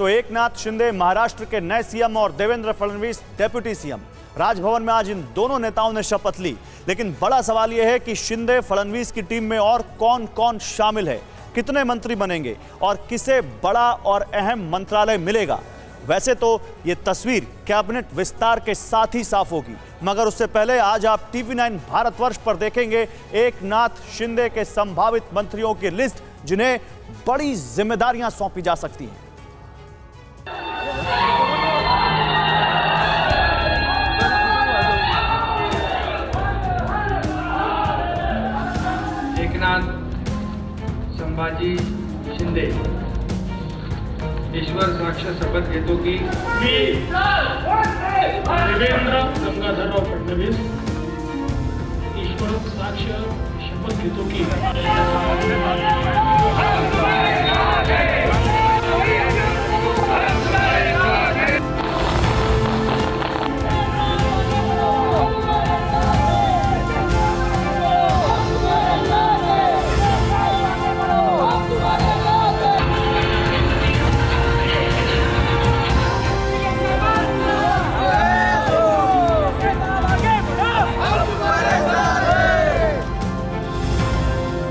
तो एकनाथ शिंदे महाराष्ट्र के नए सीएम और देवेंद्र फडणवीस डेप्यूटी सीएम। राजभवन में आज इन दोनों नेताओं ने शपथ ली। लेकिन बड़ा सवाल यह है कि शिंदे फडणवीस की टीम में और कौन कौन शामिल है, कितने मंत्री बनेंगे और किसे बड़ा और अहम मंत्रालय मिलेगा। वैसे तो ये तस्वीर कैबिनेट विस्तार के साथ ही साफ होगी, मगर उससे पहले आज आप टीवी9 भारतवर्ष पर देखेंगे एकनाथ शिंदे के संभावित मंत्रियों की लिस्ट, जिन्हें बड़ी जिम्मेदारियां सौंपी जा सकती हैं। एकनाथ संभाजी शिंदे ईश्वर साक्ष शपथ घेतो की देवेंद्र गंगाधरराव फडणवीस ईश्वर साक्ष शपथ घेतो की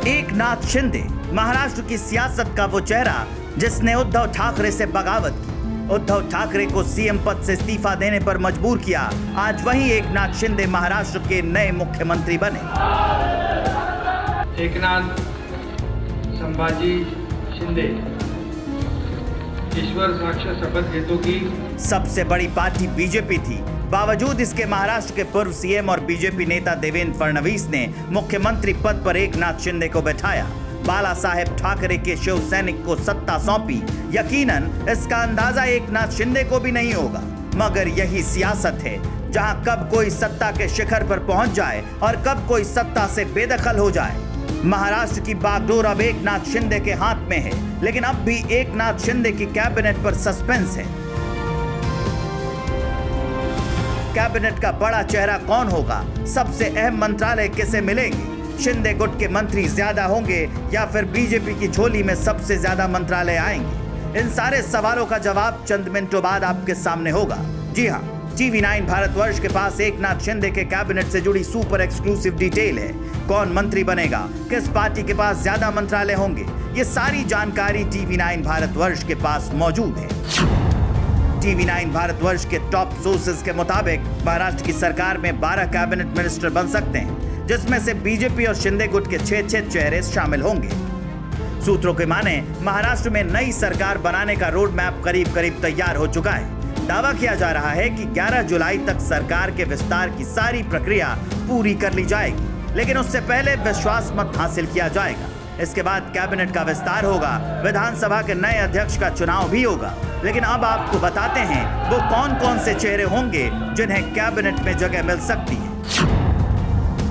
एकनाथ शिंदे महाराष्ट्र की सियासत का वो चेहरा जिसने उद्धव ठाकरे से बगावत की, उद्धव ठाकरे को सीएम पद से इस्तीफा देने पर मजबूर किया। आज वही एकनाथ शिंदे महाराष्ट्र के नए मुख्यमंत्री बने। एकनाथ संभाजी शिंदे ईश्वर साक्ष शपथ घेतो की सबसे बड़ी पार्टी बीजेपी थी। बावजूद इसके महाराष्ट्र के पूर्व सीएम और बीजेपी नेता देवेंद्र फडणवीस ने मुख्यमंत्री पद पर एकनाथ शिंदे को बैठाया। बाला साहेब ठाकरे के शिव सैनिक को सत्ता सौंपी। यकीनन इसका अंदाजा एकनाथ शिंदे को भी नहीं होगा, मगर यही सियासत है, जहां कब कोई सत्ता के शिखर पर पहुंच जाए और कब कोई सत्ता से बेदखल हो जाए। महाराष्ट्र की बागडोर अब एकनाथ शिंदे के हाथ में है, लेकिन अब भी एकनाथ शिंदे की कैबिनेट पर सस्पेंस है। कैबिनेट का बड़ा चेहरा कौन होगा, सबसे अहम मंत्रालय किसे मिलेंगे, शिंदे गुट के मंत्री ज्यादा होंगे या फिर बीजेपी की झोली में सबसे ज्यादा मंत्रालय आएंगे। इन सारे सवालों का जवाब चंद मिनटों बाद आपके सामने होगा। जी हां, टीवी9 भारतवर्ष के पास एकनाथ शिंदे के कैबिनेट से जुड़ी सुपर एक्सक्लूसिव डिटेल है। कौन मंत्री बनेगा, किस पार्टी के पास ज्यादा मंत्रालय होंगे, ये सारी जानकारी टीवी9 भारतवर्ष के पास मौजूद है। टीवी9 भारतवर्ष के टॉप सोर्सेज के मुताबिक महाराष्ट्र की सरकार में 12 कैबिनेट मिनिस्टर बन सकते हैं, जिसमें से बीजेपी और शिंदे गुट के 6 चेहरे शामिल होंगे। सूत्रों के माने महाराष्ट्र में नई सरकार बनाने का रोड मैप करीब करीब तैयार हो चुका है। दावा किया जा रहा है कि 11 जुलाई तक सरकार के विस्तार की सारी प्रक्रिया पूरी कर ली जाएगी, लेकिन उससे पहले विश्वास मत हासिल किया जाएगा। इसके बाद कैबिनेट का विस्तार होगा, विधानसभा के नए अध्यक्ष का चुनाव भी होगा। लेकिन अब आपको बताते हैं वो कौन कौन से चेहरे होंगे जिन्हें कैबिनेट में जगह मिल सकती है।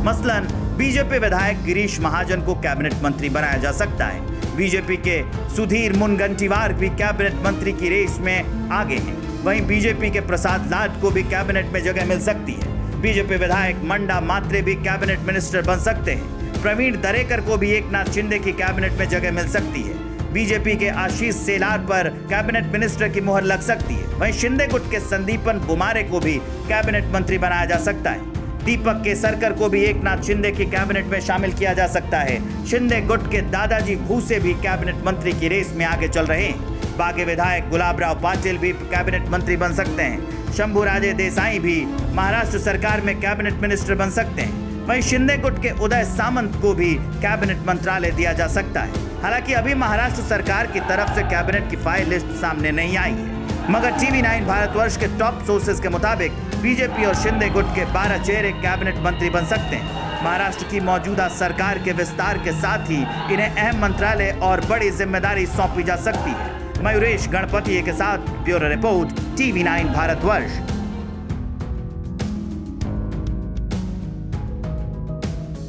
मसलन बीजेपी विधायक गिरीश महाजन को कैबिनेट मंत्री बनाया जा सकता है। बीजेपी के सुधीर मुनगंटीवार भी कैबिनेट मंत्री की रेस में आगे हैं। वहीं बीजेपी के प्रसाद लाड को भी कैबिनेट में जगह मिल सकती है। बीजेपी विधायक मंडा मात्रे भी कैबिनेट मिनिस्टर बन सकते हैं। प्रवीण दरेकर को भी एकनाथ शिंदे की कैबिनेट में जगह मिल सकती है। बीजेपी के आशीष सेलार पर कैबिनेट मिनिस्टर की मुहर लग सकती है। वहीं शिंदे गुट के संदीपन बुमारे को भी कैबिनेट मंत्री बनाया जा सकता है। दीपक केसरकर को भी एकनाथ शिंदे की कैबिनेट में शामिल किया जा सकता है। शिंदे गुट के दादाजी भूसे भी कैबिनेट मंत्री की रेस में आगे चल रहे हैं। बागी विधायक गुलाबराव पाटिल भी कैबिनेट मंत्री बन सकते हैं। शंभूराजे देसाई भी महाराष्ट्र सरकार में कैबिनेट मिनिस्टर बन सकते हैं। वहीं शिंदे गुट के उदय सामंत को भी कैबिनेट मंत्रालय दिया जा सकता है। हालांकि अभी महाराष्ट्र सरकार की तरफ से कैबिनेट की फाइल लिस्ट सामने नहीं आई है, मगर टीवी9 भारतवर्ष के टॉप सोर्सेज के मुताबिक बीजेपी और शिंदे गुट के 12 चेहरे कैबिनेट मंत्री बन सकते हैं। महाराष्ट्र की मौजूदा सरकार के विस्तार के साथ ही इन्हें अहम मंत्रालय और बड़ी जिम्मेदारी सौंपी जा सकती है। मयूरेश गणपति के साथ ब्यूरो रिपोर्ट टीवी9 भारतवर्ष।